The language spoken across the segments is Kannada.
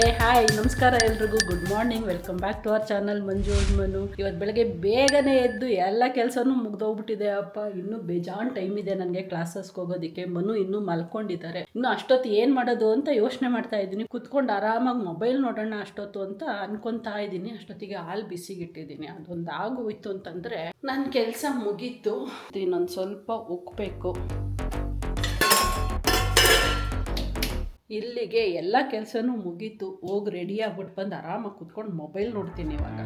ಹಾಯ್ ನಮಸ್ಕಾರ ಎಲ್ರಿಗೂ, good morning, welcome back to our channel Manju Manu. ಇವತ್ತು ಬೆಳಗ್ಗೆ ಬೇಗನೆ ಎದ್ದು ಎಲ್ಲ ಕೆಲಸನೂ ಮುಗ್ದೋಗ್ಬಿಟ್ಟಿದೆ ಅಪ್ಪ. ಇನ್ನೂ ಬೇಜಾನ್ ಟೈಮ್ ಇದೆ ನನಗೆ ಕ್ಲಾಸಸ್ಗೆ ಹೋಗೋದಕ್ಕೆ. ಮನು ಇನ್ನೂ ಮಲ್ಕೊಂಡಿದ್ದಾರೆ. ಇನ್ನು ಅಷ್ಟೊತ್ತು ಏನು ಮಾಡೋದು ಅಂತ ಯೋಚನೆ ಮಾಡ್ತಾ ಇದ್ದೀನಿ. ಕುತ್ಕೊಂಡು ಆರಾಮಾಗಿ ಮೊಬೈಲ್ ನೋಡೋಣ ಅಷ್ಟೊತ್ತು ಅಂತ ಅನ್ಕೊತಾ ಇದ್ದೀನಿ. ಅಷ್ಟೊತ್ತಿಗೆ ಹಾಲು ಬಿಸಿಗಿಟ್ಟಿದ್ದೀನಿ. ಅದೊಂದು ಆಗೋಯ್ತು ಅಂತಂದರೆ ನನ್ನ ಕೆಲಸ ಮುಗೀತು. ಇನ್ನೊಂದು ಸ್ವಲ್ಪ ಉಕ್ಕಬೇಕು. ಇಲ್ಲಿಗೆ ಎಲ್ಲ ಕೆಲಸನೂ ಮುಗೀತು. ಹೋಗಿ ರೆಡಿ ಆಗ್ಬಿಟ್ಟು ಬಂದು ಆರಾಮಾಗಿ ಕೂತ್ಕೊಂಡು ಮೊಬೈಲ್ ನೋಡ್ತೀನಿ ಇವಾಗ.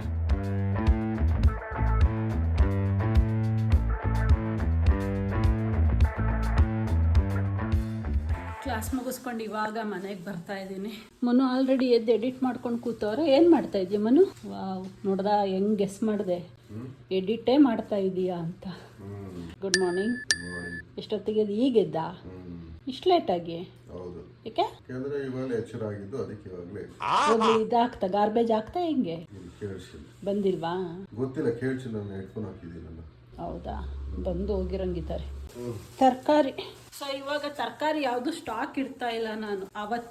ಕ್ಲಾಸ್ ಮುಗಿಸ್ಕೊಂಡು ಇವಾಗ ಮನೆಗೆ ಬರ್ತಾ ಇದ್ದೀನಿ. ಮನು ಆಲ್ರೆಡಿ ಎದ್ದು ಎಡಿಟ್ ಮಾಡ್ಕೊಂಡು ಕೂತವ್ರೆ. ಏನು ಮಾಡ್ತಾ ಇದೀಯ ಮನು? ವಾವ್, ನೋಡ್ದ ಹೆಂಗೆ ಗೆಸ್ ಮಾಡಿದೆ? ಎಡಿಟೇ ಮಾಡ್ತಾ ಇದೀಯಾ ಅಂತ. Good morning. ಎಷ್ಟೊತ್ತಿಗೆ ಈಗೆದ್ದ? ಇಷ್ಟು ಲೇಟಾಗಿ? ಹೌದು. ಯಾಕೆ? ಯಾಕಂದ್ರೆ ಇವಾಗ ಎಚ್ಚರ ಆಗಿದ್ದು, ಅದಕ್ಕೆ ಇವಾಗಲೇ ಇದಾಗ್ತಾ ಗಾರ್ಬೇಜ್ ಆಗ್ತಾ ಹೆಂಗೆ? ಕೇಳಿಸಿಲ್ಲ. ಬಂದಿಲ್ವಾ? ಗೊತ್ತಿಲ್ಲ, ಕೇಳಿಸಿಲ್ಲ. ನಾನು ಹೆಡ್ಫೋನ್ ಹಾಕಿದ್ದೀನಲ್ಲ. ಹೌದಾ? ಬಂದು ಹೋಗಿರಂಗಿದ್ದಾರೆ. ತರಕಾರಿ. ಸೊ ಇವಾಗ ತರಕಾರಿ ಯಾವುದು ಸ್ಟಾಕ್ ಇಡ್ತಾ ಇಲ್ಲ ನಾನು.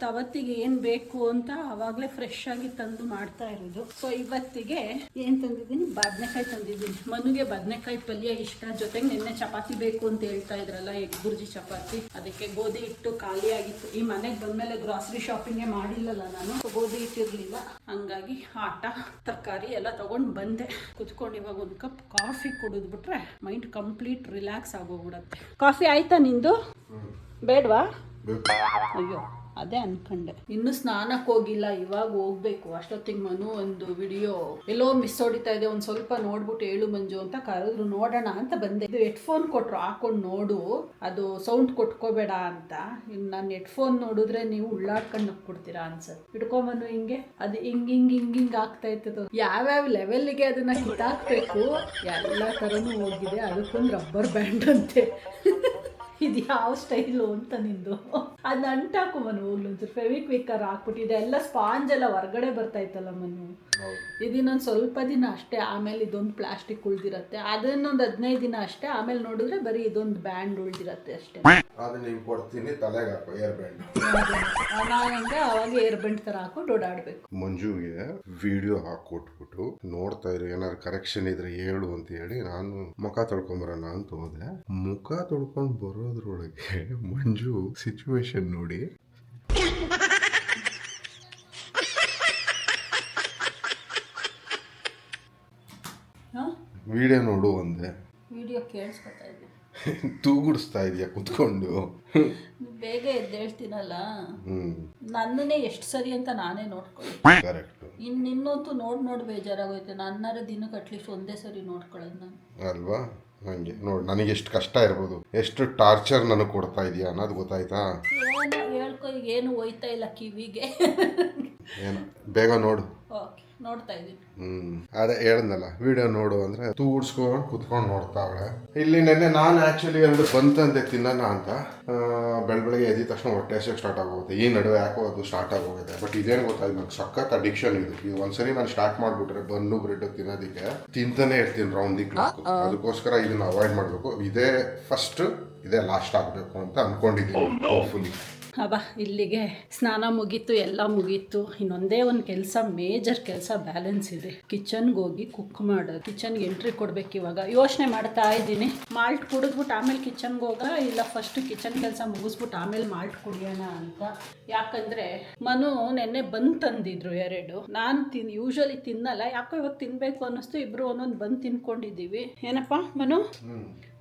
ಅವತ್ತಿಗೆ ಏನು ಬೇಕು ಅಂತ ಅವಾಗಲೇ ಫ್ರೆಶ್ ಆಗಿ ತಂದು ಮಾಡ್ತಾ ಇರೋದು. ಸೊ ಇವತ್ತಿಗೆ ಏನು ತಂದಿದ್ದೀನಿ? ಬದನೆಕಾಯಿ ತಂದಿದ್ದೀನಿ. ಮನುಗೆ ಬದನೆಕಾಯಿ ಪಲ್ಯ ಇಷ್ಟ. ಜೊತೆಗೆ ನಿನ್ನೆ ಚಪಾತಿ ಬೇಕು ಅಂತ ಹೇಳ್ತಾ ಇದ್ರಲ್ಲ, ಎಗ್ ಬುರ್ಜಿ ಚಪಾತಿ. ಅದಕ್ಕೆ ಗೋಧಿ ಹಿಟ್ಟು ಖಾಲಿ ಆಗಿತ್ತು. ಈ ಮನೆಗೆ ಬಂದಮೇಲೆ ಗ್ರಾಸರಿ ಶಾಪಿಂಗೇ ಮಾಡಿಲ್ಲಲ್ಲ ನಾನು. ಗೋಧಿ ಹಿಟ್ಟಿರಲಿಲ್ಲ, ಹಂಗಾಗಿ ಆಟ ತರಕಾರಿ ಎಲ್ಲ ತಗೊಂಡು ಬಂದೆ. ಕುತ್ಕೊಂಡು ಇವಾಗ ಒಂದು ಕಪ್ ಕಾಫಿ ಕುಡಿದ್ಬಿಟ್ರೆ ಮೈಂಡ್ ಕಂಪ್ಲೀಟ್ ರಿಲ್ಯಾಕ್ಸ್ ಆಗೋಗ್ಬಿಡತ್ತೆ. ಕಾಫಿ ಆಯ್ತಾ ನಿಂದು? ಬೇಡವಾ? ಅಯ್ಯೋ, ಅದೇ ಅನ್ಕೊಂಡೆ. ಇನ್ನು ಸ್ನಾನಕ್ಕೆ ಹೋಗಿಲ್ಲ, ಇವಾಗ ಹೋಗ್ಬೇಕು. ಅಷ್ಟೊತ್ತಿಗೆ ಮನು ಒಂದು ವಿಡಿಯೋ ಎಲ್ಲೋ ಮಿಸ್ ಹೊಡಿತಾ ಇದೆ, ಒಂದು ಸ್ವಲ್ಪ ನೋಡ್ಬಿಟ್ಟು ಹೇಳು ಮಂಜು ಅಂತ ಕರೆದ್ರು. ನೋಡೋಣ ಅಂತ ಬಂದೆ. ಇದು ಹೆಡ್ಫೋನ್ ಕೊಟ್ರು, ಹಾಕೊಂಡು ನೋಡು, ಅದು ಸೌಂಡ್ ಕೊಟ್ಕೋಬೇಡ ಅಂತ. ಇನ್ನು ನಾನು ಹೆಡ್ಫೋನ್ ನೋಡಿದ್ರೆ ನೀವು ಉಳ್ಳಾಡ್ಕೊಂಡು ನಕ್ಬಿಡ್ತೀರಾ ಅನ್ಸತ್ತೆ. ಇಟ್ಕೊಂಬನು ಹಿಂಗೆ ಅದು ಹಿಂಗೆ ಆಗ್ತಾ ಇರ್ತದೆ. ಯಾವ್ಯಾವ ಲೆವೆಲ್ಗೆ ಅದನ್ನ ಕಿತ್ತಾಕ್ಬೇಕು ಎಲ್ಲ ಥರನೂ ಹೋಗಿದೆ. ಅದಕ್ಕೊಂದು ರಬ್ಬರ್ ಬ್ಯಾಂಡ್ ಅಂತೆ. ಇದು ಯಾವ ಸ್ಟೈಲು ಅಂತ ನಿಂದು? ಅದನ್ನ ಅಂಟಾಕು ಮನು. ಹೋಗ್ಲಿ ಒಂಚೂರು ಫೆವಿಕ್ವಿಕ್ಕರ್ ಹಾಕ್ಬಿಟ್ಟಿದೆ. ಎಲ್ಲ ಸ್ಪಾಂಜ್ ಎಲ್ಲ ಹೊರಗಡೆ ಬರ್ತಾ ಇತ್ತಲ್ಲ ಮನು. ಇದಿನ್ನೊಂದು ಸ್ವಲ್ಪ ದಿನ ಅಷ್ಟೇ, ಆಮೇಲೆ ಇದೊಂದು ಪ್ಲಾಸ್ಟಿಕ್ ಉಳ್ದಿರತ್ತೆ. ಅದನ್ನೊಂದು 15 ದಿನ ಅಷ್ಟೇ. ಆಮೇಲೆ ನೋಡಿದ್ರೆ ಬರೀ ಇದೊಂದು ಬ್ಯಾಂಡ್ ಉಳ್ದಿರತ್ತೆ ಅಷ್ಟೇ. ಅದನ್ನ ಹಿಂಗೆ ಕೊಡ್ತೀನಿ, ತಲೆಗೆ ಹಾಕೋ ಏರ್ ಬ್ಯಾಂಡ್. ನಾನಂದ್ರೆ ಅವಾಗ ಏರ್ ಬ್ಯಾಂಡ್ ತರ ಹಾಕೊಂಡು ಓಡಾಡ್ಬೇಕು. ಮಂಜುಗೆ ವಿಡಿಯೋ ಹಾಕೊಟ್ಬಿಟ್ಟು ನೋಡ್ತಾ ಇರೋ, ಏನಾದ್ರು ಕರೆಕ್ಷನ್ ಇದ್ರೆ ಹೇಳು ಅಂತ ಹೇಳಿ ನಾನು ಮುಖ ತೊಳ್ಕೊಂಬರೋಣ ಅಂತ ಹೋದೆ. ಮುಖ ತೊಳ್ಕೊಂಡು ಬರೋದ್ರೊಳಗೆ ಮಂಜು ಸಿಚುವೇಶನ್ ನೋಡಿ. ವಿಡಿಯೋ ನೋಡು ಅಂದೆ. ವಿಡಿಯೋ ಕೇಳಿಸ್ಕೊತಾ ಇದ್ದೆ. ತೂಗುಡಿಸ್ತಾ ಇದೆಯಾ ಕುತ್ಕೊಂಡು? ಬೇಗ ಎದ್ದೇಳ್ತೀನಲ್ಲ, ನನ್ನನ್ನೇ ಎಷ್ಟು ಸರಿ ಅಂತ ನಾನೇ ನೋಡ್ಕೊಳ್ಳಿ. ಕರೆಕ್ಟ್. ಇನ್ನೊಂದು ನೋಡಿ ಬೇಜಾರಾಗೋಯ್ತು. ನನ್ನಾರ ದಿನಕ್ಕೆ ಅಟ್ಲೀಸ್ಟ್ ಒಂದೇ ಸರಿ ನೋಡ್ಕೊಳ್ಳೋದು ನಾನು, ಅಲ್ವಾ? ಹಂಗೆ ನೋಡಿ, ನನಗೆ ಎಷ್ಟು ಕಷ್ಟ ಇರ್ಬೋದು, ಎಷ್ಟು ಟಾರ್ಚರ್ ನನಗೆ ಕೊಡ್ತಾ ಇದೆಯಾ ಅನ್ನೋದು ಗೊತ್ತಾಯ್ತಾ? ಏನು ಹೇಳ್ಕೊ, ಈಗ ಏನು ಹೋಯ್ತಾ ಇಲ್ಲ ಕಿವಿಗೆ. ಏನು ಬೇಗ ನೋಡು. ಓಕೆ, ನೋಡ್ತಾ ಇದ್ದೀನಿ. ಅದೇ ಹೇಳ್ದಲ್ಲ, ವಿಡಿಯೋ ನೋಡು ಅಂದ್ರೆ ತೂಡ್ಸ್ಕೊಂಡು ಕುತ್ಕೊಂಡು ನೋಡ್ತಾವಳೆ. ಇಲ್ಲಿ ನೆನ್ನೆ ನಾನು ಆಕ್ಚುಲಿ ಎರಡು ಬಂತಂದೆ ತಿನ್ನೋಣ ಅಂತ. ಬೆಳಗ್ಗೆ ಎದ್ದ ತಕ್ಷಣ ಹೊಟ್ಟೆ ಹಸಿವು ಸ್ಟಾರ್ಟ್ ಆಗೋಗುತ್ತೆ. ಈ ನಡುವೆ ಯಾಕೋ ಅದು ಸ್ಟಾರ್ಟ್ ಆಗೋಗಿದೆ. ಬಟ್ ಇದೇನು ಗೊತ್ತಾಯ್ತು, ನಂಗೆ ಸಖತ್ ಅಡಿಕ್ಷನ್ ಇದು ಒಂದ್ಸರಿ ನಾನು ಸ್ಟಾರ್ಟ್ ಮಾಡ್ಬಿಟ್ರೆ ಬನ್ನು ಬ್ರೆಡ್ ತಿನ್ನೋದಕ್ಕೆ ತಿಂತಾನೆ ಇರ್ತೀನಿ ರೌಂಡ್ ದಿ ಕ್ಲಾಕ್. ಅದಕ್ಕೋಸ್ಕರ ಇದನ್ನ ಅವಾಯ್ಡ್ ಮಾಡಬೇಕು. ಇದೇ ಫಸ್ಟ್, ಇದೇ ಲಾಸ್ಟ್ ಆಗಬೇಕು ಅಂತ ಅನ್ಕೊಂಡಿದ್ದೀನಿ. ಹೋಪ್ಫುಲಿ. ಅಬ್ಬಾ, ಇಲ್ಲಿಗೆ ಸ್ನಾನ ಮುಗೀತು, ಎಲ್ಲ ಮುಗೀತು. ಇನ್ನೊಂದೇ ಒಂದು ಕೆಲಸ, ಮೇಜರ್ ಕೆಲಸ ಬ್ಯಾಲೆನ್ಸ್ ಇದೆ. ಕಿಚನ್ಗೆ ಹೋಗಿ ಕುಕ್ ಮಾಡೋದು. ಕಿಚನ್ಗೆ ಎಂಟ್ರಿ ಕೊಡ್ಬೇಕು. ಇವಾಗ ಯೋಚನೆ ಮಾಡ್ತಾ ಇದ್ದೀನಿ, ಮಾಲ್ಟ್ ಕುಡಿದ್ಬಿಟ್ಟು ಆಮೇಲೆ ಕಿಚನ್ಗೆ ಹೋಗ, ಇಲ್ಲ ಫಸ್ಟ್ ಕಿಚನ್ ಕೆಲಸ ಮುಗಿಸ್ಬಿಟ್ಟು ಆಮೇಲೆ ಮಾಲ್ಟ್ ಕುಡಿಯೋಣ ಅಂತ. ಯಾಕಂದರೆ ಮನು ನೆನ್ನೆ ಬಂದು ತಂದಿದ್ರು 2. ನಾನು ಯೂಶಲಿ ತಿನ್ನಲ್ಲ, ಯಾಕೋ ಇವತ್ತು ತಿನ್ನಬೇಕು ಅನ್ನಿಸ್ತು. ಇಬ್ಬರು ಒಂದೊಂದು ಬಂದು ತಿನ್ಕೊಂಡಿದ್ದೀವಿ. ಏನಪ್ಪ ಮನು?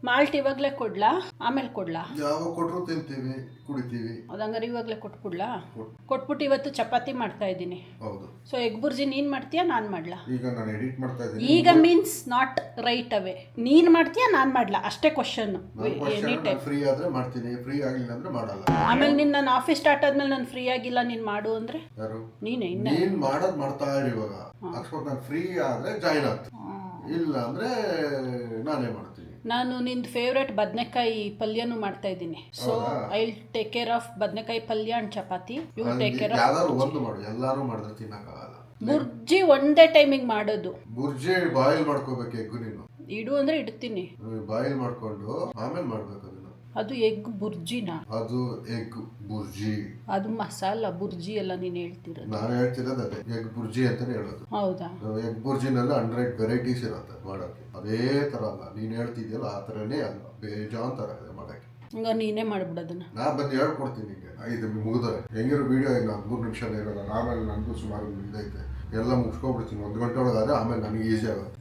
ಮಾಲ್ಟ್ ಇವಾಗಲೇ ಕೊಡ್ಲಾ ಆಮೇಲೆ ಕೊಡ್ಲಾ? ಯಾವಾಗ ಕೊಟ್ಟರು ತಿಂತೀವಿ, ಕುಡಿತೀವಿ. ಅದಂಗಾರೆ ಇವಾಗಲೇ ಕೊಟ್ಬಿಡ್ಲಾ? ಕೊಟ್ಬಿಟ್ಟು ಇವತ್ತು ಚಪಾತಿ ಮಾಡ್ತಾ ಇದ್ದೀನಿ. ಹೌದು. ಸೊ ಎಗ್ ಬುರ್ಜಿ ನೀನು ಮಾಡ್ತೀಯಾ ನಾನು ಮಾಡ್ಲಾ? ಈಗ ನಾನು ಎಡಿಟ್ ಮಾಡ್ತಾ ಇದ್ದೀನಿ. ಈಗ ಮೀನ್ಸ್ ನಾಟ್ ರೈಟ್ ಅವೇ. ನೀನು ಮಾಡ್ತೀಯಾ ನಾನು ಮಾಡ್ಲಾ ಅಷ್ಟೇ ಕ್ವಶನ್. ಎನಿ ಟೈಮ್ ಫ್ರೀ ಆದ್ರೆ ಮಾಡ್ತೀನಿ, ಫ್ರೀ ಆಗಿಲ್ಲ ಅಂದ್ರೆ ಮಾಡಲ್ಲ. ಆಮೇಲೆ ನನ್ನ ಆಫೀಸ್ ಸ್ಟಾರ್ಟ್ ಆದ್ಮೇಲೆ ನಾನು ಫ್ರೀ ಆಗಿಲ್ಲ, ನೀನು ಮಾಡು ಅಂದ್ರೆ ಯಾರು? ನೀನೇ. ನೀನ್ ಮಾಡೋದು ಮಾಡ್ತಾ ಇರಿ. ಇವಾಗ ಅಕಸ್ಮಾತ್ ನಾನು ಫ್ರೀ ಆದ್ರೆ ಜಾಯ್ನ್ ಆಗ್ತೀನಿ, ಇಲ್ಲ ಅಂದ್ರೆ ನಾನೇ ಮಾಡ್ತೀನಿ. ನಾನು ನಿಂದು ಫೇವ್ರೆಟ್ ಬದನೆಕಾಯಿ ಪಲ್ಯನೂ ಮಾಡ್ತಾ ಇದ್ದೀನಿ. So I will take care of badanekayi palya and chapati. You take care of. ಯಾವ್ದಾದ್ರು ಒಂದು ಮಾಡು, ಎಲ್ಲಾರು ಮಾಡಿದ್ರೆ ತಿನ್ನಕ್ಕಾಗಲ್ಲ. ಬುರ್ಜಿ ಒಂದೇ ಟೈಮಿಗೆ ಮಾಡೋದು. ಬುರ್ಜಿ ಬಾಯ್ಲ್ ಮಾಡ್ಕೋಬೇಕು. ಎಗ್ಗು ನೀನು ಇಡು ಅಂದ್ರೆ ಇಡ್ತೀನಿ. ಬಾಯ್ಲ್ ಮಾಡ್ಕೊಂಡು ಆಮೇಲೆ ಮಾಡ್ಬೇಕು ಅದನ್ನ. ಅದು ಎಗ್ ಬುರ್ಜಿನ? ಅದು ಎಗ್ ಬುರ್ಜಿ. ಅದು ಮಸಾಲ ಬುರ್ಜಿ ಎಲ್ಲ ನೀನು ಹೇಳ್ತಿರೋದು? ನಾನು ಹೇಳ್ತಿರೋದು ಅದೇ ಎಗ್ ಬುರ್ಜಿ ಅಂತಾನೆ ಹೇಳೋದು. ಹೌದಾ? ಎಗ್ ಬುರ್ಜಿನಲ್ಲಿ 100 ವೆರೈಟೀಸ್ ಇರುತ್ತೆ ಮಾಡೋಕ್ಕೆ. ಅದೇ ಥರ ಅಲ್ಲ, ನೀನು ಹೇಳ್ತಿದ್ಯಲ್ಲ ಆ ಥರನೇ ಅಲ್ಲ, ಬೇಜಾನ್ ಥರ ಇದೆ ಮಾಡೋಕ್ಕೆ. ಹಂಗ ನೀನೇ ಮಾಡ್ಬಿಡೋದನ್ನ ನಾ ಬಂದು ಹೇಳ್ಕೊಡ್ತೀನಿ ನಿಮಗೆ. ಇದು ಮುಗಿದ್ರೆ ಹೆಂಗಿರೋ ವಿಡಿಯೋ ಈಗ 3 ನಿಮಿಷನೇ ಇರೋಲ್ಲ. ಆಮೇಲೆ ನನಗೂ ಸುಮಾರು ಇದೈತೆ, ಎಲ್ಲ ಮುಗಿಸ್ಕೊಬಿಡ್ತೀನಿ 1 ಗಂಟೆ ಒಳಗಾದ್ರೆ. ಆಮೇಲೆ ನನಗೆ ಈಸಿ ಆಗುತ್ತೆ.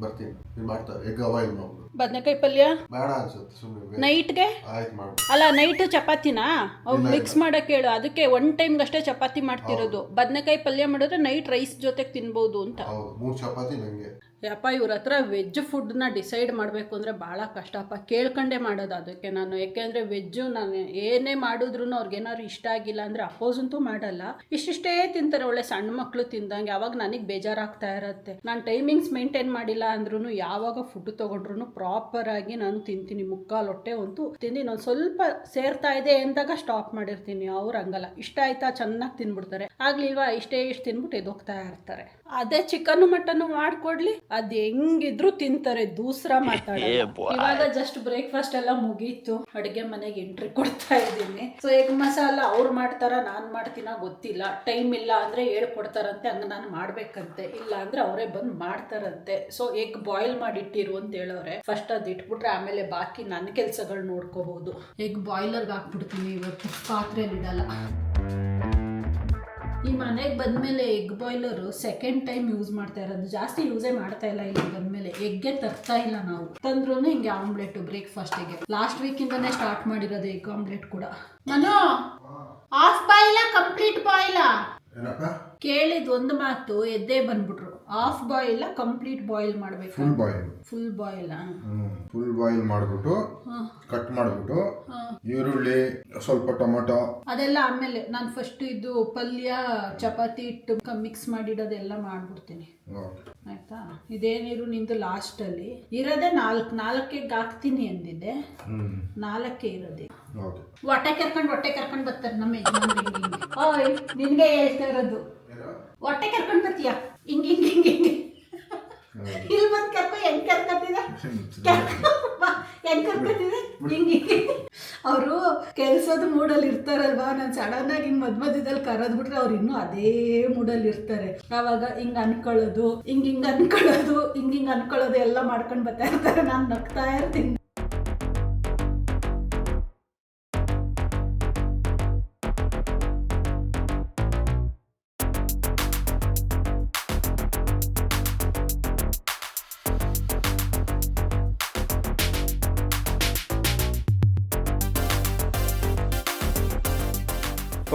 ಬರ್ತೀನಿ, ನೀನು ಮಾಡ್ತಾರೆ ಎಗ್ ಅವಾಯ್ಲ್ ಮಾಡ್ಬೋದು. ಬದನೆಕಾಯಿ ಪಲ್ಯ ಬೇಡ ಅನ್ಸುತ್ತೆ ಸುಮ್ಮನೆ ನೈಟ್ಗೆ. ಆಯ್ತು ಮಾಡು. ಅಲ್ಲ ನೈಟ್ ಚಪಾತಿನಾ ಅವ್ರು ಮಿಕ್ಸ್ ಮಾಡಕ್ಕೆ ಹೇಳು. ಅದಕ್ಕೆ 1 ಟೈಮ್ಗೆ ಅಷ್ಟೇ ಚಪಾತಿ ಮಾಡ್ತಿರೋದು. ಬದನೆಕಾಯಿ ಪಲ್ಯ ಮಾಡಿದ್ರೆ ನೈಟ್ ರೈಸ್ ಜೊತೆಗೆ ತಿನ್ಬೋದು ಅಂತ. ಹೌದು, 3 ಚಪಾತಿ ನಂಗೆ. ಯಪ್ಪ ಇವ್ರ ಹತ್ರ ವೆಜ್ ಫುಡ್ನ ಡಿಸೈಡ್ ಮಾಡಬೇಕು ಅಂದರೆ ಭಾಳ ಕಷ್ಟಪ್ಪ. ಕೇಳ್ಕೊಂಡೇ ಮಾಡೋದು ಅದಕ್ಕೆ ನಾನು. ಯಾಕೆಂದರೆ ವೆಜ್ಜು ನಾನು ಏನೇ ಮಾಡಿದ್ರು ಅವ್ರಿಗೇನಾದ್ರು ಇಷ್ಟ ಆಗಿಲ್ಲ ಅಂದರೆ ಅಪೋಸಂತೂ ಮಾಡಲ್ಲ. ಇಷ್ಟಿಷ್ಟೇ ತಿಂತಾರೆ, ಒಳ್ಳೆ ಸಣ್ಣ ಮಕ್ಕಳು ತಿಂದಂಗೆ. ಅವಾಗ ನನಗೆ ಬೇಜಾರಾಗ್ತಾ ಇರುತ್ತೆ. ನಾನು ಟೈಮಿಂಗ್ಸ್ ಮೇಂಟೈನ್ ಮಾಡಿಲ್ಲ ಅಂದ್ರೂ ಯಾವಾಗ ಫುಡ್ ತೊಗೊಂಡ್ರು ಪ್ರಾಪರಾಗಿ ನಾನು ತಿಂತೀನಿ. 3/4 ಹೊಟ್ಟೆ ಅಂತೂ ತಿಂತೀನಿ. ಒಂದು ಸ್ವಲ್ಪ ಸೇರ್ತಾ ಇದೆ ಅಂದಾಗ ಸ್ಟಾಪ್ ಮಾಡಿರ್ತೀನಿ. ಅವ್ರು ಹಂಗಲ್ಲ, ಇಷ್ಟ ಆಯ್ತಾ ಚೆನ್ನಾಗಿ ತಿನ್ಬಿಡ್ತಾರೆ, ಆಗ್ಲಿಲ್ವಾ ಇಷ್ಟೇ ಇಷ್ಟು ತಿನ್ಬಿಟ್ಟು ಎದೋಗ್ತಾ ಇರ್ತಾರೆ. ಅದೇ ಚಿಕನ್ ಮಟನ್ ಮಾಡ್ಕೊಡ್ಲಿ ಅದ್ ಹೆಂಗಿದ್ರು ತಿಂತಾರೆ, ದೂಸರ ಮಾತಾಡಲ್ಲ. ಇವಾಗ ಜಸ್ಟ್ ಬ್ರೇಕ್ಫಾಸ್ಟ್ ಎಲ್ಲ ಮುಗೀತು, ಅಡುಗೆ ಮನೆಗೆ ಎಂಟ್ರಿ ಕೊಡ್ತಾ ಇದ್ದೀನಿ. ಸೊ ಎಗ್ ಮಸಾಲ ಅವ್ರು ಮಾಡ್ತಾರ ನಾನ್ ಮಾಡ್ತೀನ ಗೊತ್ತಿಲ್ಲ. ಟೈಮ್ ಇಲ್ಲ ಅಂದ್ರೆ ಹೇಳ್ಕೊಡ್ತಾರಂತೆ, ಹಂಗ ನಾನು ಮಾಡ್ಬೇಕಂತೆ. ಇಲ್ಲ ಅಂದ್ರೆ ಅವರೇ ಬಂದ್ ಮಾಡ್ತಾರಂತೆ. ಸೊ ಎಗ್ ಬಾಯ್ಲ್ ಮಾಡಿಟ್ಟಿರು ಅಂತ ಹೇಳೋರೆ. ಫಸ್ಟ್ ಅದ್ ಇಟ್ಬಿಟ್ರೆ ಆಮೇಲೆ ಬಾಕಿ ನನ್ನ ಕೆಲ್ಸಗಳು ನೋಡ್ಕೋಬಹುದು. ಎಗ್ ಬಾಯ್ಲರ್ಗೆ ಹಾಕ್ಬಿಡ್ತೀನಿ ಇವತ್ತು, ಪಾತ್ರೆಯಲ್ಲಿ ಇಡಲ್ಲ. ಈ ಮನೆಗೆ ಬಂದಮೇಲೆ ಎಗ್ ಬಾಯ್ಲರು ಸೆಕೆಂಡ್ ಟೈಮ್ ಯೂಸ್ ಮಾಡ್ತಾ ಇರೋದು. ಜಾಸ್ತಿ ಯೂಸೇ ಮಾಡ್ತಾ ಇಲ್ಲ. ಇಲ್ಲಿ ಬಂದಮೇಲೆ ಎಗ್ಗೆ ತರ್ತಾ ಇಲ್ಲ ನಾವು. ತಂದ್ರೂ ಹಿಂಗೆ ಆಮ್ಲೆಟ್ ಬ್ರೇಕ್ಫಾಸ್ಟಿಗೆ. ಲಾಸ್ಟ್ ವೀಕಿಂದನೇ ಸ್ಟಾರ್ಟ್ ಮಾಡಿರೋದು ಎಗ್ ಆಮ್ಲೆಟ್ ಕೂಡ. ಮನೋ, ಹಾಫ್ ಬಾಯ್ಲಾ ಕಂಪ್ಲೀಟ್ ಬಾಯ್ಲಾ? ಕೇಳಿದ್ ಒಂದು ಮಾತು ಎದ್ದೇ ಬಂದ್ಬಿಟ್ರು. ಹಾಫ್ ಬಾಯ್ಲ್ ಕಂಪ್ಲೀಟ್ ಬಾಯ್ಲ್ ಮಾಡ್ಬೇಕು? Full boil. Full boil. Full boil ಮಾಡ್ಬಿಟ್ಟು ಕಟ್ ಮಾಡ್ಬಿಟ್ಟು ಈರುಳ್ಳಿ ಸ್ವಲ್ಪ ಟೊಮೊಟೊ ಅದೆಲ್ಲ ಆಮೇಲೆ ನಾನು ಫಸ್ಟ್ ಇದು ಪಲ್ಯ ಚಪಾತಿ ಇಟ್ಟು ಮಿಕ್ಸ್ ಮಾಡಿಡೋದೆಲ್ಲ ಮಾಡ್ಬಿಡ್ತೀನಿ. ಆಯ್ತಾ? ಇದೇನಿರು ನಿಂದು ಲಾಸ್ಟ್ ಅಲ್ಲಿ ಇರೋದೇ 4 ಹಾಕ್ತೀನಿ ಅಂದಿದ್ದೆ. 4 ಇರೋದೆ. ಹೊಟ್ಟೆ ಕರ್ಕೊಂಡು ಬರ್ತಾರೆ ನಮ್ಮ ಯಜಮಾನ್ರಿಗೆ. ಓಯ್ ನಿನ್ಗೆ ಹೇಳ್ತಾ ಇರೋದು, ಹೊಟ್ಟೆ ಕರ್ಕೊಂಡು ಬರ್ತೀಯ ಹಿಂಗೆ ಇಲ್ಲಿ ಬಂದು ಹೆಂಗ್ ಕರ್ಕೊತಿದೆ ಹಿಂಗೆ. ಅವರು ಕೆಲ್ಸದ ಮೂಡಲ್ಲಿ ಇರ್ತಾರಲ್ವಾ. ನಾನು ಸಡನ್ ಆಗಿ ಹಿಂಗ್ ಮಧ್ಯದಲ್ಲಿ ಕರೆದ್ಬಿಟ್ರೆ ಅವ್ರು ಇನ್ನೂ ಅದೇ ಮೂಡಲ್ಲಿ ಇರ್ತಾರೆ. ಆವಾಗ ಹಿಂಗ್ ಅನ್ಕೊಳ್ಳೋದು, ಹಿಂಗ್ ಅನ್ಕೊಳ್ಳೋದು ಎಲ್ಲ ಮಾಡ್ಕೊಂಡು ಬರ್ತಾ ಇರ್ತಾರೆ. ನಾನು ನಗ್ತಾ ಇರ್ತೀನಿ.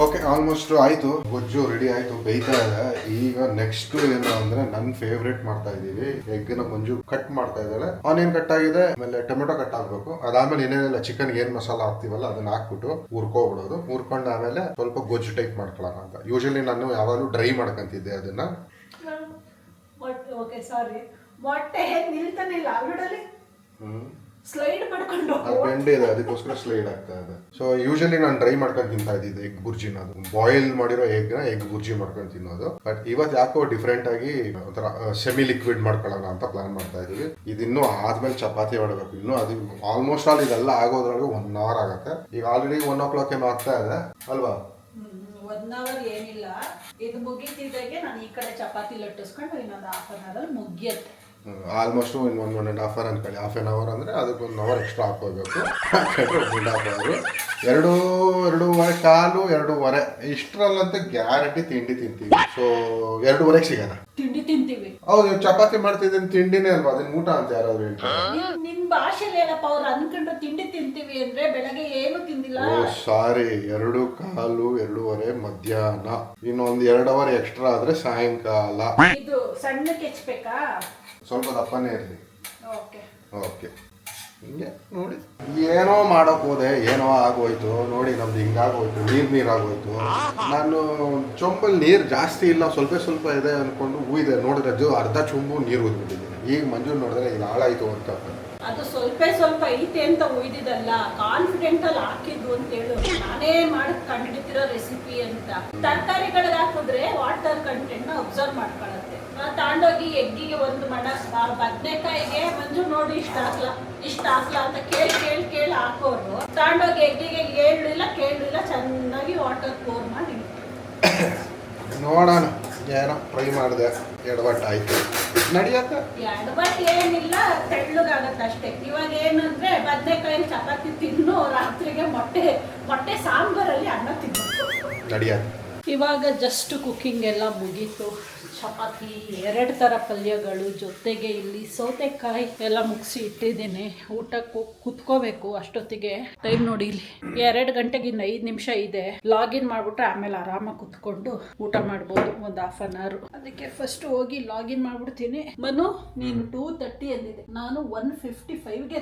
ಓಕೆ, ಆಲ್ಮೋಸ್ಟ್ ಆಯಿತು. ಗೊಜ್ಜು ರೆಡಿ ಆಯಿತು, ಬೇಯ್ತಾ ಇದೆ. ಈಗ ನೆಕ್ಸ್ಟ್ ಏನು ಅಂದರೆ ನನ್ನ ಫೇವ್ರೇಟ್ ಮಾಡ್ತಾ ಇದ್ದೀವಿ. ಎಗ್ನ ಮಂಜು ಕಟ್ ಮಾಡ್ತಾ ಇದ್ದಾಳೆ. ಆನಿಯನ್ ಕಟ್ ಆಗಿದೆ, ಆಮೇಲೆ ಟೊಮೆಟೊ ಕಟ್ ಆಗಬೇಕು. ಅದಾದ್ಮೇಲೆ ಏನೇನೆಲ್ಲ ಚಿಕನ್ಗೆ ಏನು ಮಸಾಲ ಹಾಕ್ತೀವಲ್ಲ ಅದನ್ನ ಹಾಕ್ಬಿಟ್ಟು ಹುರ್ಕೊಬಿಡೋದು. ಹುರ್ಕೊಂಡು ಆಮೇಲೆ ಸ್ವಲ್ಪ ಗೊಜ್ಜು ಟೈಪ್ ಮಾಡ್ಕೊಳ್ಳೋಣ ಅಂತ. ಯೂಶಲಿ ನಾನು ಯಾವಾಗಲೂ ಡ್ರೈ ಮಾಡ್ಕೊಂತಿದ್ದೆ ಅದನ್ನ. ಓಕೆ, ಸಾರಿ, ಮೊಟ್ಟೆ ನಿಲ್ತಾನೆ ಇಲ್ಲ ಆಲ್ರೆಡಿ. ಸ್ಲೈಡ್ ಮಾಡ್ಕೊಂಡು ಬೆಂಡ್ ಇದೆ, ಅದಕ್ಕೋಸ್ಕರ ಸ್ಲೈಡ್ ಆಗ್ತಾ ಇದೆ. ಸೊ ಯೂಶಲಿ ನಾನು ಡ್ರೈ ಮಾಡ್ಕೊಂಡು ತಿಂತಾ ಇದ್ದಿದ್ದು ಎಗ್ ಬುರ್ಜಿನ. ಅದು ಬಾಯ್ಲ್ ಮಾಡಿರೋ ಎಗ್ ಬುರ್ಜಿ ಮಾಡ್ಕೊಂಡು ತಿನ್ನೋದು. ಬಟ್ ಇವತ್ತು ಯಾಕೋ ಡಿಫ್ರೆಂಟ್ ಆಗಿ ಒಂಥರ ಸೆಮಿ ಲಿಕ್ವಿಡ್ ಮಾಡ್ಕೊಳ್ಳೋಣ ಅಂತ ಪ್ಲಾನ್ ಮಾಡ್ತಾ ಇದೀವಿ. ಇದಿನ್ನೂ ಆದ್ಮೇಲೆ ಚಪಾತಿ ಮಾಡಬೇಕು. ಇನ್ನು ಅದು ಆಲ್ಮೋಸ್ಟ್ ಆಲ್ ಇದೆಲ್ಲ ಆಗೋದ್ರೊಳಗೆ 1 hour ಆಗುತ್ತೆ. ಈಗ ಆಲ್ರೆಡಿ 1 o'clock ಏನೋ ಆಗ್ತಾ ಇದೆ ಅಲ್ವಾ? 1 hour ಏನಿಲ್ಲ, ಇದು ಮುಗಿತಿದ್ದಾಗೆ ನಾನು ಈ ಕಡೆ ಚಪಾತಿ ಲಟ್ಟಿಸ್ಕೊಂಡು ಇನ್ನೊಂದು 1/2 an hour ಮುಗಿಯುತ್ತೆ. ಆಲ್ಮೋಸ್ಟ್ ಇನ್ನು 1.5 hour ಅನ್ಕೊಳ್ಳಿ. 1/2 hour ಅಂದರೆ ಅದಕ್ಕೆ 1 hour ಎಕ್ಸ್ಟ್ರಾ ಹಾಕೋಬೇಕು. 1.5 hour, 2.5 ಕಾಲು 2.5 ಇಷ್ಟರಲ್ಲಂತ ಗ್ಯಾರಂಟಿ ತಿಂಡಿ ತಿಂತೀವಿ. ಸೊ 2.5 ಸಿಗೋಣ. ತಿಂಡಿ ತಿಂತೀವಿ. ಹೌದು, ಚಪಾತಿ ಮಾಡ್ತಿದ್ದೀನಿ ತಿಂಡಿನೇ ಅಲ್ವಾ, ಅದನ್ನ ಊಟ ಅಂತ ಯಾರಾದ್ರು ಹೇಳ್ತಾರೆ? ನಿಮ್ ಭಾಷೆಲಿ ಏನಪ್ಪ ಅವ್ರು ಅನ್ಕೊಂಡು ತಿಂಡಿ ತಿಂತೀವಿ ಅಂದ್ರೆ ಬೆಳಗ್ಗೆ ಏನು ತಿಂದಿಲ್ಲ. ಓ ಸಾರಿ, 2 ಕಾಲು 2.5 ಮಧ್ಯಾಹ್ನ, ಇನ್ನೊಂದು 2 hour ಎಕ್ಸ್ಟ್ರಾ ಆದ್ರೆ ಸಾಯಂಕಾಲ. ಇದು ಸಣ್ಣಕ್ಕೆ ಹೆಚ್ಚಬೇಕಾ? ಸ್ವಲ್ಪ ದಪ್ಪನೇ ಇರಲಿ. Okay okay. ಹಿಂಗೆ ನೋಡಿ, ಏನೋ ಮಾಡೋಕೆ ಹೋದೆ, ಏನೋ ಆಗೋಯ್ತು ನೋಡಿ. ನಮ್ದು ಹಿಂಗಾಗೋಯ್ತು, ನೀರಾಗೋಯ್ತು. ನಾನು ಚೊಂಬಲ್ಲಿ ನೀರು ಜಾಸ್ತಿ ಇಲ್ಲ, ಸ್ವಲ್ಪ ಇದೆ ಅಂದ್ಕೊಂಡು ಉಯ್ದೆ. ನೋಡಿದ್ರೆ ಅರ್ಧ ಚೊಂಬು ನೀರು ಉಯ್ದ್ಬಿಟ್ಟಿದ್ದೀನಿ. ಈಗ ಮಂಜು ನೋಡಿದ್ರೆ ಇದು ಹಾಳಾಯ್ತು ಅಂತ. ಅದು ಸ್ವಲ್ಪ ಐತೆ ಅಂತ ಉಯ್ದಿದ್ದಲ್ಲ, ಕಾನ್ಫಿಡೆಂಟ್ ಅಲ್ಲಿ ಹಾಕಿದ್ದು ಅಂತ ಹೇಳು. ನಾನೇ ಮಾಡಿ ಕಂಡಿಡ್ತಿರೋ ರೆಸಿಪಿ ಅಂತ. ತರಕಾರಿಗಳಿಗೆ ಹಾಕಿದ್ರೆ ವಾಟರ್ ಕಂಟೆಂಟ್ ನ ಅಬ್ಸರ್ವ್ ಮಾಡ್ಕೊಳ್ಳುತ್ತೆ ತಾಂಡೋಗಿ ಎಗ್ಗಿಗೆ ಒಂದು ಮಣ ಬದನೆಕಾಯಿಗೆ ಮಂಜು ನೋಡಿ ಇಷ್ಟ ಹಾಕ್ಲಾ ಅಂತ ಕೇಳಿ ಹಾಕೋರು. ತಾಂಡೋಗಿ ಎಗ್ಗಿಗೆ ಕೇಳಲಿಲ್ಲ ಚೆನ್ನಾಗಿ ವಾಟರ್ ಪೋರ್ ಮಾಡಿ ನೋಡೋಣ. ಏನೋ ಟ್ರೈ ಮಾಡಿದೆ, ಎಡವಟ್ಟು ಆಯ್ತು. ನಡಿಯತ್ತ ಎಡವಟ್ಟು ಏನಿಲ್ಲ, ತೆಳ್ಳಗಾಗತ್ತೆ ಅಷ್ಟೇ. ಇವಾಗ ಏನಂದ್ರೆ ಬದನೆಕಾಯಿ ಚಪಾತಿ ತಿನ್ನು, ರಾತ್ರಿಗೆ ಮೊಟ್ಟೆ ಸಾಂಬಾರಲ್ಲಿ ಅನ್ನ ತಿನ್ಬೇಕು. ನಡಿಯತ್ತ. ಇವಾಗ ಜಸ್ಟ್ ಕುಕ್ಕಿಂಗ್ ಎಲ್ಲ ಮುಗೀತು. ಚಪಾತಿ 2 ಥರ ಪಲ್ಯಗಳು ಜೊತೆಗೆ ಇಲ್ಲಿ ಸೌತೆಕಾಯಿ ಎಲ್ಲ ಮುಗಿಸಿ ಇಟ್ಟಿದ್ದೀನಿ. ಊಟಕ್ಕೆ ಕುತ್ಕೋಬೇಕು. ಅಷ್ಟೊತ್ತಿಗೆ ಟೈಮ್ ನೋಡಿ, ಇಲ್ಲಿ 2 ಗಂಟೆಗೆ ಇನ್ನು 5 ನಿಮಿಷ ಇದೆ. ಲಾಗಿನ್ ಮಾಡಿಬಿಟ್ರೆ ಆಮೇಲೆ ಆರಾಮಾಗಿ ಕುತ್ಕೊಂಡು ಊಟ ಮಾಡ್ಬೋದು ಒಂದು 1/2 ಅವರ್. ಅದಕ್ಕೆ ಫಸ್ಟ್ ಹೋಗಿ ಲಾಗಿನ್ ಮಾಡ್ಬಿಡ್ತೀನಿ. ಮನು ನೀನು 2:30 ಅಂದಿದೆ, ನಾನು 1:55ಗೆ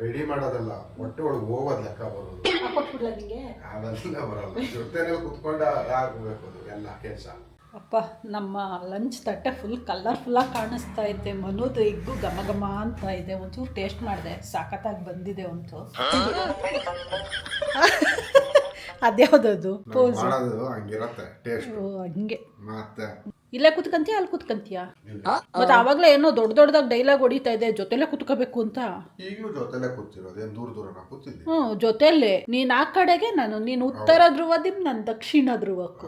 ರೆಡಿ ಮಾಡೋದಲ್ಲ, ಹೊಟ್ಟೆ ಒಳಗೆ ಹೋಗೋದು ಲೆಕ್ಕ ಬರೋದು. ಕೊಟ್ಬಿಡ್ಲ ನಿಂಗೆ? ಅದೆಲ್ಲ ಬರಲ್ಲ, ಜೊತೆನೇ ಕುತ್ಕೊಂಡ ಆಗಬೇಕು ಎಲ್ಲ ಕೆಲಸ. ಅಪ್ಪ, ನಮ್ಮ ಲಂಚ್ ತಟ್ಟೆ ಫುಲ್ ಕಲರ್ಫುಲ್ಲಾಗಿ ಕಾಣಿಸ್ತಾ ಇದೆ. ಮನೋದು ಎಗ್ಗು ಘಮ ಘಮ ಅಂತ ಇದೆ. ಒಂಚೂರು ಟೇಸ್ಟ್ ಮಾಡಿದೆ, ಸಾಕತ್ತಾಗಿ ಬಂದಿದೆ ಒಂದು. ಅದ್ಯಾವ್ದದು ಪೋಸ್? ಹಂಗಿರತ್ತೆ ಟೇಸ್ಟ್. ಹಂಗೆ ಮತ್ತೆ ಇಲ್ಲೇ ಕುತ್ಕಂತೀಯ ಅಲ್ಲಿ ಕುತ್ಕಂತೀಯ? ಮತ್ತೆ ಆವಾಗಲೇ ಏನೋ ದೊಡ್ಡದಾಗಿ ಡೈಲಾಗ್ ಹೊಡಿತಾ ಇದೆ, ಜೊತೆಲೆ ಕುತ್ಕೋಬೇಕು ಅಂತ. ಈಗಲೂ ಜೊತೆಲೆ ಕೂತಿರೋದು, ಏನು ದೂರ ಕೂತಿದ್ದೆ. ಜೊತೆಲೆ. ನೀನ್ ಆ ಕಡೆಗೆ, ನೀನು ಉತ್ತರ ಧ್ರುವದಿಮ್, ನಾನು ದಕ್ಷಿಣ ಧ್ರುವಕ್ಕೂ.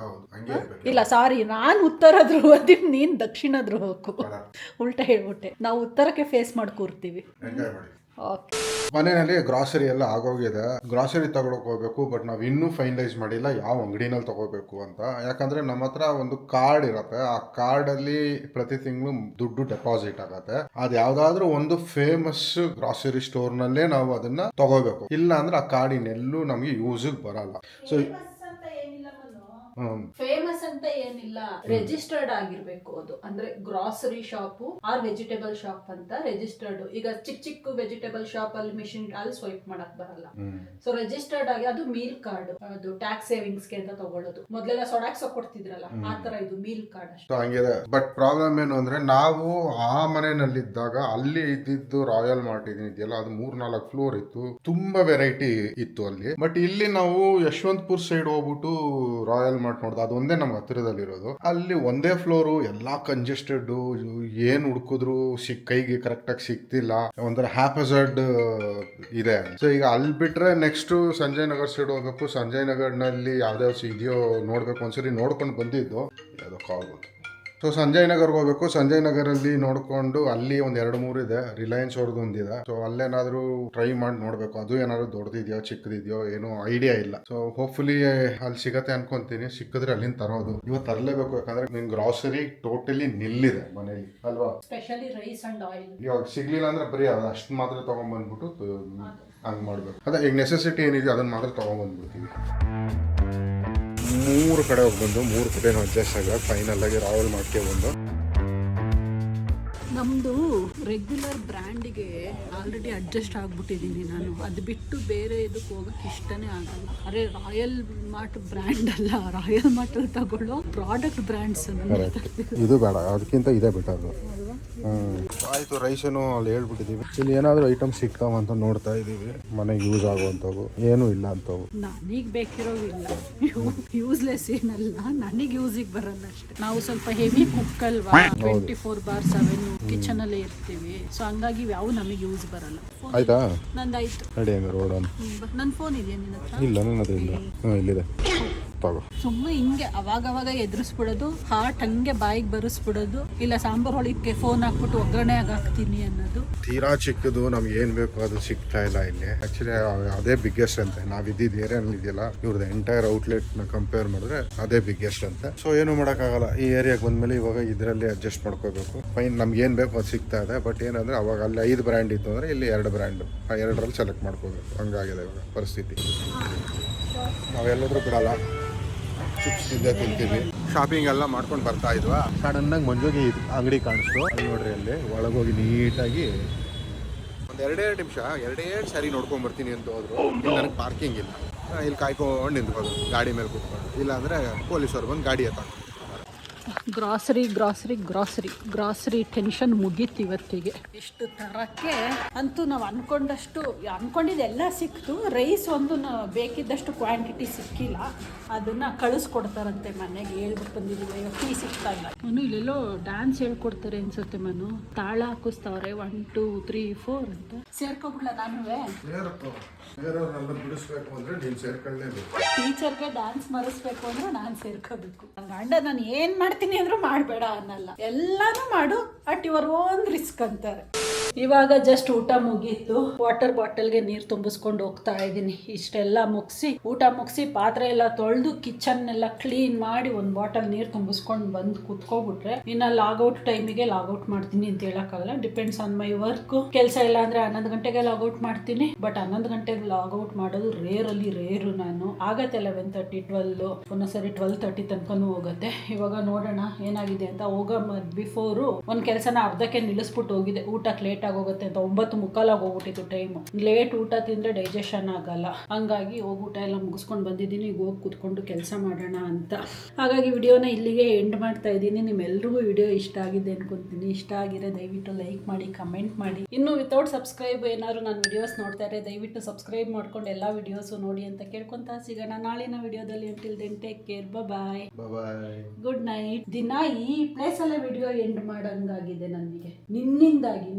ಇಲ್ಲ ಸಾರಿ, ನಾನು ಉತ್ತರ ಧ್ರುವದಿಮ್, ನೀನ್ ದಕ್ಷಿಣ ಧ್ರುವಕ್ಕೂ. ಉಲ್ಟಾ ಹೇಳ್ಬಿಟ್ಟೆ. ನಾವು ಉತ್ತರಕ್ಕೆ ಫೇಸ್ ಮಾಡಿ ಕೂರ್ತೀವಿ. ಮನೆಯಲ್ಲಿ ಗ್ರಾಸರಿ ಎಲ್ಲ ಆಗೋಗಿದೆ. ಗ್ರಾಸರಿ ತಗೊಳಕ್ ಹೋಗ್ಬೇಕು, ಬಟ್ ನಾವ್ ಇನ್ನೂ ಫೈನಲೈಸ್ ಮಾಡಿಲ್ಲ ಯಾವ ಅಂಗಡಿನಲ್ಲಿ ತಗೋಬೇಕು ಅಂತ. ಯಾಕಂದ್ರೆ ನಮ್ಮ ಹತ್ರ ಒಂದು ಕಾರ್ಡ್ ಇರತ್ತೆ, ಆ ಕಾರ್ಡ್ ಅಲ್ಲಿ ಪ್ರತಿ ತಿಂಗಳು ದುಡ್ಡು ಡೆಪಾಸಿಟ್ ಆಗತ್ತೆ. ಅದ್ ಯಾವ್ದಾದ್ರು ಒಂದು ಫೇಮಸ್ ಗ್ರಾಸರಿ ಸ್ಟೋರ್ ನಲ್ಲೇ ನಾವು ಅದನ್ನ ತಗೋಬೇಕು. ಇಲ್ಲ ಅಂದ್ರೆ ಆ ಕಾರ್ಡ್ ಇನ್ನೆಲ್ಲೂ ನಮ್ಗೆ ಯೂಸ್ ಬರಲ್ಲ. ಸೊ ಫೇಮಸ್ ಅಂತ ಏನಿಲ್ಲ, ರಿಜಿಸ್ಟರ್ಡ್ ಆಗಿರ್ಬೇಕು ಅದು. ಅಂದ್ರೆ grocery shop or vegetable shop ಅಂತ ರಿಜಿಸ್ಟರ್ಡ್. ಈಗ ಚಿಕ್ಕ ವೆಜಿಟೇಬಲ್ ಶಾಪ್ ಅಲ್ಲಿ ಮಿಷಿನ್ ಅಲ್ಲಿ ಸ್ವೈಪ್ ಮಾಡಕ್ ಬರಲ್ಲ. ಸೊ ರಿಜಿಸ್ಟರ್ಡ್ ಆಗಿ ಅದು ಮೀಲ್ ಕಾರ್ಡ್, ಅದು ಟ್ಯಾಕ್ಸ್ ಸೇವಿಂಗ್ಸ್ ಗೆ ಅಂತ ತಗೊಳ್ಳೋದು. ಮೊದಲೆಲ್ಲ ಸೊಡಾಕ್ಸ್ ಕೊಡ್ತಿದ್ರಲ್ಲ, ಆ ತರ ಇದು ಮೀಲ್ ಕಾರ್ಡ್ ಅಷ್ಟೇ. ಹಂಗಿದೆ. ಬಟ್ ಪ್ರಾಬ್ಲಮ್ ಏನು ಅಂದ್ರೆ, ನಾವು ಆ ಮನೆಯಲ್ಲಿದ್ದಾಗ ಅಲ್ಲಿ ಇದ್ದಿದ್ದು ರಾಯಲ್ ಮಾರ್ಟ್ ಇದೆಯಲ್ಲ, ಅದು 3-4 ಫ್ಲೋರ್ ಇತ್ತು, ತುಂಬಾ ವೆರೈಟಿ ಇತ್ತು ಅಲ್ಲಿ. ಬಟ್ ಇಲ್ಲಿ ನಾವು ಯಶವಂತಪುರ್ ಸೈಡ್ ಹೋಗ್ಬಿಟ್ಟು ರಾಯಲ್ ಮಾರ್ಟ್ ನೋಡ್ದು, ಅದೊಂದೇ ನಮ್ಗೆ ಹತ್ತಿರದಲ್ಲಿರೋದು. ಅಲ್ಲಿ ಒಂದೇ ಫ್ಲೋರು, ಎಲ್ಲಾ ಕಂಜೆಸ್ಟೆಡ್, ಏನ್ ಹುಡುಕಿದ್ರು ಕೈಗೆ ಕರೆಕ್ಟ್ ಆಗಿ ಸಿಕ್ತಿಲ್ಲ, ಒಂಥರ ಹ್ಯಾಪಜರ್ಡ್ ಇದೆ. ಸೊ ಈಗ ಅಲ್ಲಿ ಬಿಟ್ರೆ ನೆಕ್ಸ್ಟ್ ಸಂಜಯ್ ನಗರ್ ಸೈಡ್ ಹೋಗ್ಬೇಕು. ಸಂಜಯ್ ನಗರ್ ನಲ್ಲಿ ಯಾವ್ದಾವ್ದು ಇದೆಯೋ ನೋಡ್ಬೇಕು. ಒಂದ್ಸರಿ ನೋಡ್ಕೊಂಡು ಬಂದಿದ್ದು, ಯಾವ್ದೋ ಕಾಲ್ ಬಂತು. ಸೊ ಸಂಜಯ್ ನಗರ್ಗೆ ಹೋಗ್ಬೇಕು. ಸಂಜಯ್ ನಗರಲ್ಲಿ ನೋಡ್ಕೊಂಡು ಅಲ್ಲಿ ಒಂದ್ 2-3 ಇದೆ. ರಿಲಯನ್ಸ್ ಅವ್ರದ್ದು ಒಂದಿದೆ. ಸೊ ಅಲ್ಲೇನಾದ್ರೂ ಟ್ರೈ ಮಾಡಿ ನೋಡ್ಬೇಕು, ಅದು ಏನಾದ್ರು ದೊಡ್ಡದಿದೆಯೋ ಚಿಕ್ಕದಿದೆಯೋ ಏನೋ ಐಡಿಯಾ ಇಲ್ಲ. ಸೊ ಹೋಪ್ಫುಲಿ ಅಲ್ಲಿ ಸಿಗತ್ತೆ ಅನ್ಕೊಂತೀನಿ. ಸಿಕ್ಕಿದ್ರೆ ಅಲ್ಲಿಂದ ತರೋದು. ಇವತ್ತು ತರಲೇಬೇಕು, ಯಾಕಂದ್ರೆ ನಿನ್ ಗ್ರಾಸರಿ ಟೋಟಲಿ ನಿಲ್ಲಿದೆ ಮನೇಲಿ ಅಲ್ವಾ. ಸ್ಪೆಷಲಿ ರೈಸ್ ಅಂಡ್ ಆಯಿಲ್ ಇವಾಗ ಸಿಗ್ಲಿಲ್ಲ ಅಂದ್ರೆ ಬರೀ ಅಷ್ಟು ಮಾತ್ರ ತಗೊಂಡ್ಬಂದ್ಬಿಟ್ಟು ಹಂಗ್ ಮಾಡ್ಬೇಕು. ಅದೇ ಈಗ ನೆಸೆಸಿಟಿ ಏನಿದೆ ಅದನ್ನ ಮಾತ್ರ ತಗೊಂಡ್ಬಂದ್ಬಿಡ್ತೀವಿ. 3 ಕಡೆ ಹೋಗ್ಬಂದು 3 ಕಡೆ ಅಡ್ಜಸ್ಟ್ ಆಗ ಫೈನಲ್ ಆಗಿ ರಾಯಲ್ ಮಾರ್ಟ್ಗೆ ಬಂದು. ನಮ್ಮದು ರೆಗ್ಯುಲರ್ ಬ್ರ್ಯಾಂಡಿಗೆ ಆಲ್ರೆಡಿ ಅಡ್ಜಸ್ಟ್ ಆಗ್ಬಿಟ್ಟಿದ್ದೀನಿ ನಾನು. ಅದು ಬಿಟ್ಟು ಬೇರೆ ಇದಕ್ಕೆ ಹೋಗೋಕ್ಕೆ ಇಷ್ಟನೇ ಆಗಲ್ಲ. ಅರೆ ರಾಯಲ್ ಮಾರ್ಟ್ ಬ್ರ್ಯಾಂಡ್ ಅಲ್ಲ, ರಾಯಲ್ ಮಾರ್ಟಲ್ಲಿ ತಗೊಳ್ಳೋ ಪ್ರಾಡಕ್ಟ್ ಬ್ರ್ಯಾಂಡ್ಸ್. ಇದು ಬೇಡ, ಅದಕ್ಕಿಂತ ಇದೇ ಬೆಟರ್. ಆಯ್ತು, ರೈಸನ್ನು ಅಲ್ಲಿ ಹೇಳ್ಬಿಟ್ಟಿದೀವಿ. ಇಲ್ಲಿ ಏನಾದ್ರು ಐಟಮ್ ಸಿಗ್ತಾವ ಅಂತ ನೋಡ್ತಾ ಇದೀವಿ. ಮನೆಗೆ ಯೂಸ್ ಆಗುವಂಥವು ಏನೂ ಇಲ್ಲ ಅಂತವು. ನನಗೆ ಬೇಕಿರೋವಿಲ್ಲ, ಯೂಸ್ಲೆಸ್ ಏನಲ್ಲ, ನನಗೆ ಯೂಸಿಗೆ ಬರಲ್ಲ ಅಷ್ಟೇ. ನಾವು ಸ್ವಲ್ಪ ಹೆವಿ ಕುಕ್ ಅಲ್ವಾ, 24/7 ಕಿಚನ್ ಅಲ್ಲೇ ಇರ್ತೀವಿ. ಸೊ ಹಂಗಾಗಿ ಯಾವ ನಮಗೆ ಯೂಸ್ ಬರಲ್ಲ. ಆಯ್ತಾ? ನಂದಾಯ್ತು. ರೆಡಿ ಹಂಗ ರೋಡ್ ನನ್ನ ಫೋನ್ ಇದೆಯಾ ನಿನ್ನ ಹತ್ರ? ಇಲ್ಲ, ನನ್ನ ಹತ್ರ ಇಲ್ಲ. ಇಲ್ಲಿದೆ. ಸುಮ್ಮನೆ ಹಿಂಗೆ ಅವಾಗ ಎದುರಿಸ್ಬಿಡೋದು, ಹಾರ್ಟ್ ಹಂಗೆ ಬಾಯಿಗೆ ಬರೆಸ್ಬಿಡೋದು, ಇಲ್ಲ ಸಾಂಬಾರ್ ಹೊಳಿಗೆ ಫೋನ್ ಹಾಕ್ಬಿಟ್ಟು ಒಗ್ಗರಣೆ ಹಾಕ್ತೀನಿ ಅನ್ನೋದು. ತೀರಾ ಚಿಕ್ಕದು, ನಮ್ಗೆ ಏನ್ ಬೇಕು ಅದು ಸಿಗ್ತಾ ಇಲ್ಲ ಇಲ್ಲಿ. ಆಕ್ಚುಲಿ ಅದೇ ಬಿಗ್ಗೆಸ್ಟ್ ಅಂತೆ. ನಾವ್ ಇದ್ದಿದ್ದು ಏರಿಯಾನಲ್ಲಿ ಇದೆಯಲ್ಲ, ಇವ್ರದ್ದು ಎಂಟೈರ್ ಔಟ್ಲೆಟ್ ನ ಕಂಪೇರ್ ಮಾಡಿದ್ರೆ ಅದೇ ಬಿಗ್ಗೆಸ್ಟ್ ಅಂತೆ. ಸೊ ಏನು ಮಾಡೋಕ್ಕಾಗಲ್ಲ. ಈ ಏರಿಯಾಗೆ ಬಂದ್ಮೇಲೆ ಇವಾಗ ಇದರಲ್ಲಿ ಅಡ್ಜಸ್ಟ್ ಮಾಡ್ಕೋಬೇಕು. ಫೈನ್, ನಮ್ಗೆ ಏನ್ ಬೇಕು ಅದು ಸಿಗ್ತಾ ಇದೆ. ಬಟ್ ಏನಂದ್ರೆ ಅವಾಗ ಅಲ್ಲಿ 5 ಬ್ರ್ಯಾಂಡ್ ಇತ್ತು ಅಂದ್ರೆ ಇಲ್ಲಿ 2 ಬ್ರ್ಯಾಂಡ್, ಆ 2ರಲ್ಲಿ ಸೆಲೆಕ್ಟ್ ಮಾಡ್ಕೋಬೇಕು. ಹಂಗಾಗಿದೆ ಇವಾಗ ಪರಿಸ್ಥಿತಿ. ನಾವೆಲ್ಲರೂ ಬಿಡಲ್ಲ, ಚಿಪ್ಸ್ ತಿಂತೀವಿ. ಶಾಪಿಂಗ್ ಎಲ್ಲ ಮಾಡ್ಕೊಂಡು ಬರ್ತಾ ಇದ್ವಾ, ಸಡನ್ನಾಗಿ ಮಂಜುಗೆ ಅಂಗಡಿ ಕಾಣಿಸ್ತು. ಅಲ್ಲಿ ನೋಡ್ರಿ, ಅಲ್ಲಿ ಒಳಗೋಗಿ ನೀಟಾಗಿ ಒಂದು 2 ನಿಮಿಷ 2 ಸರಿ ನೋಡ್ಕೊಂಡ್ ಬರ್ತೀನಿ ಅಂತ ಹೋದ್ರು. ಇಲ್ಲಿ ನನಗೆ ಪಾರ್ಕಿಂಗ್ ಇಲ್ಲ, ಇಲ್ಲಿ ಕಾಯ್ಕೊಂಡು ನಿಂತ್ಕೋದು ಗಾಡಿ ಮೇಲೆ ಕೂತ್ಕೊಂಡು. ಇಲ್ಲಾಂದ್ರೆ ಪೊಲೀಸರು ಬಂದು ಗಾಡಿ ಎತ್ತಾಕೊಂಡು ಗ್ರಾಸರಿ ಟೆನ್ಷನ್ ಮುಗೀತು ಇವತ್ತಿಗೆ. ಇಷ್ಟು ತರಕ್ಕೆ ಅಂತೂ ನಾವು ಅನ್ಕೊಂಡಿದ್ದೆಲ್ಲ ಸಿಕ್ತು. ರೈಸ್ ಒಂದು ಬೇಕಿದ್ದಷ್ಟು ಕ್ವಾಂಟಿಟಿ ಸಿಕ್ಕಿಲ್ಲ, ಅದನ್ನ ಕಳಿಸ್ಕೊಡ್ತಾರಂತೆ ಮನೆಗೆ. ಹೇಳ್ಬಿಟ್ಟು ಬಂದಿದ್ದೀವಿ, ಟೀ ಸಿಗ್ತಾ ಇಲ್ಲ. ಮನು ಇಲ್ಲೆಲ್ಲೋ ಡ್ಯಾನ್ಸ್ ಹೇಳ್ಕೊಡ್ತಾರೆ ಅನ್ಸುತ್ತೆ. ಮನು ತಾಳ ಹಾಕಿಸ್ತಾವ್ರೆ 1 2 3 4 ಅಂತ. ಸೇರ್ಕೊಬಿಡ್ಲ ನಾನು? ಬಿಡಿಸ್ಬೇಕು ಅಂದ್ರೆ ನೀನು ಸೇರ್ಕೊಳ್ಳೇಬೇಕು. ಟೀಚರ್ಗೆ ಡ್ಯಾನ್ಸ್ ಮಾಡಿಸ್ಬೇಕು ಅಂದ್ರೆ ನಾನು ಸೇರ್ಕೋಬೇಕು. ಗಂಡ ನಾನು ಏನ್ ಮಾಡ್ತೀನಿ ಅಂದ್ರೂ ಮಾಡಬೇಡ ಅನ್ನಲ್ಲ, ಎಲ್ಲಾನು ಮಾಡು ಅಟ್ ಯುವರ್ ಓನ್ ರಿಸ್ಕ್ ಅಂತಾರೆ. ಇವಾಗ ಜಸ್ಟ್ ಊಟ ಮುಗೀತು. ವಾಟರ್ ಬಾಟಲ್ಗೆ ನೀರು ತುಂಬಿಸ್ಕೊಂಡು ಹೋಗ್ತಾ ಇದ್ದೀನಿ. ಇಷ್ಟೆಲ್ಲ ಮುಗಿಸಿ, ಊಟ ಮುಗಿಸಿ, ಪಾತ್ರೆ ಎಲ್ಲ ತೊಳೆದು, ಕಿಚನ್ ಎಲ್ಲ ಕ್ಲೀನ್ ಮಾಡಿ, ಒಂದು ಬಾಟಲ್ ನೀರು ತುಂಬಿಸ್ಕೊಂಡು ಬಂದು ಕುತ್ಕೊಬಿಟ್ರೆ ಇನ್ನು ಲಾಗೌಟ್ ಟೈಮಿಗೆ ಲಾಗೌಟ್ ಮಾಡ್ತೀನಿ ಅಂತ ಹೇಳಕ್ಕಾಗಲ್ಲ. Depends on my work. ಕೆಲಸ ಇಲ್ಲ ಅಂದ್ರೆ 11 ಗಂಟೆಗೆ ಲಾಗೌಟ್ ಮಾಡ್ತೀನಿ. ಬಟ್ 11 ಗಂಟೆಗೆ ಲಾಗೌಟ್ ಮಾಡೋದು ರೇರು. ನಾನು ಆಗತ್ತೆ 11:30 12, ಒಂದೊಂದ್ಸರಿ 12:30 ತನಕನೂ ಹೋಗುತ್ತೆ. ಇವಾಗ ನೋಡೋಣ ಏನಾಗಿದೆ ಅಂತ. ಹೋಗೋ ಬಿಫೋರು ಒಂದು ಕೆಲಸನ ಅರ್ಧಕ್ಕೆ ನಿಲ್ಲಿಸ್ಬಿಟ್ಟು ಹೋಗಿದೆ. ಊಟಕ್ಕೆ ಲೇಟ್ ಆಗೋಗುತ್ತೆ ಅಂತ 9:45 ಹೋಗ್ಬಿಟ್ಟಿತ್ತು ಟೈಮು. ಲೇಟ್ ಊಟ ತಿಂದ್ರೆ ಡೈಜೆಷನ್ ಆಗಲ್ಲ, ಹಂಗಾಗಿ ಹೋಗಿ ಊಟ ಎಲ್ಲ ಮುಗಿಸ್ಕೊಂಡು ಬಂದಿದ್ದೀನಿ. ಈಗ ಹೋಗಿ ಕೂತ್ಕೊಂಡು ಕೆಲಸ ಮಾಡೋಣ ಅಂತ. ಹಾಗಾಗಿ ವಿಡಿಯೋನ ಇಲ್ಲಿಗೆ ಎಂಡ್ ಮಾಡ್ತಾ ಇದ್ದೀನಿ. ನಿಮ್ಮೆಲ್ರಿಗೂ ವಿಡಿಯೋ ಇಷ್ಟ ಆಗಿದೆ ಅನ್ಕೊಂತೀನಿ. ಇಷ್ಟ ಆಗಿದ್ರೆ ದಯವಿಟ್ಟು ಲೈಕ್ ಮಾಡಿ, ಕಮೆಂಟ್ ಮಾಡಿ. ಇನ್ನು ವಿತೌಟ್ ಸಬ್ಸ್ಕ್ರೈಬ್ ಏನಾದ್ರು ನನ್ನ ವಿಡಿಯೋಸ್ ನೋಡ್ತಾ ಇದ್ರೆ ದಯವಿಟ್ಟು ಸಬ್ಸ್ಕ್ರೈಬ್ ಮಾಡ್ಕೊಂಡು ಎಲ್ಲ ವಿಡಿಯೋಸು ನೋಡಿ ಅಂತ ಕೇಳ್ಕೊಂತ ಸಿಗೋಣ ನಾಳಿನ ವಿಡಿಯೋದಲ್ಲಿ. ಅಂಟಿಲ್ ದೆನ್ ಟೇಕ್ ಕೇರ್, ಬಾಯ್, ಗುಡ್ ನೈಟ್. ದಿನ ಈ ಪ್ಲೇಸ್ ಅಲ್ಲೇ ವಿಡಿಯೋ ಎಂಡ್ ಮಾಡಂಗಾಗಿದೆ ನನಗೆ, ನಿನ್ನಿಂದಾಗಿ.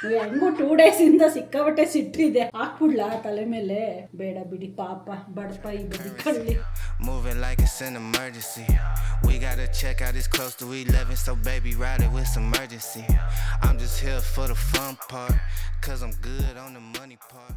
ಹೆಂಗು 2 days ಇಂದ ಸಿಕ್ಕಾಬಟ್ಟೆ ಸಿಟ್ಟಿದೆ. ಹಾಕ್ಬಿಡ್ಲಾ ತಲೆ ಮೇಲೆ? ಬೇಡ ಬಿಡಿ, ಪಾಪ ಬಡಪ ಈ ಬದಿ ಕಳ್ಳಿ. Moving like it's an emergency. We gotta check out, it's close to 11, so baby ride it with some urgency. I'm just here for the fun part, cause I'm good on the money part.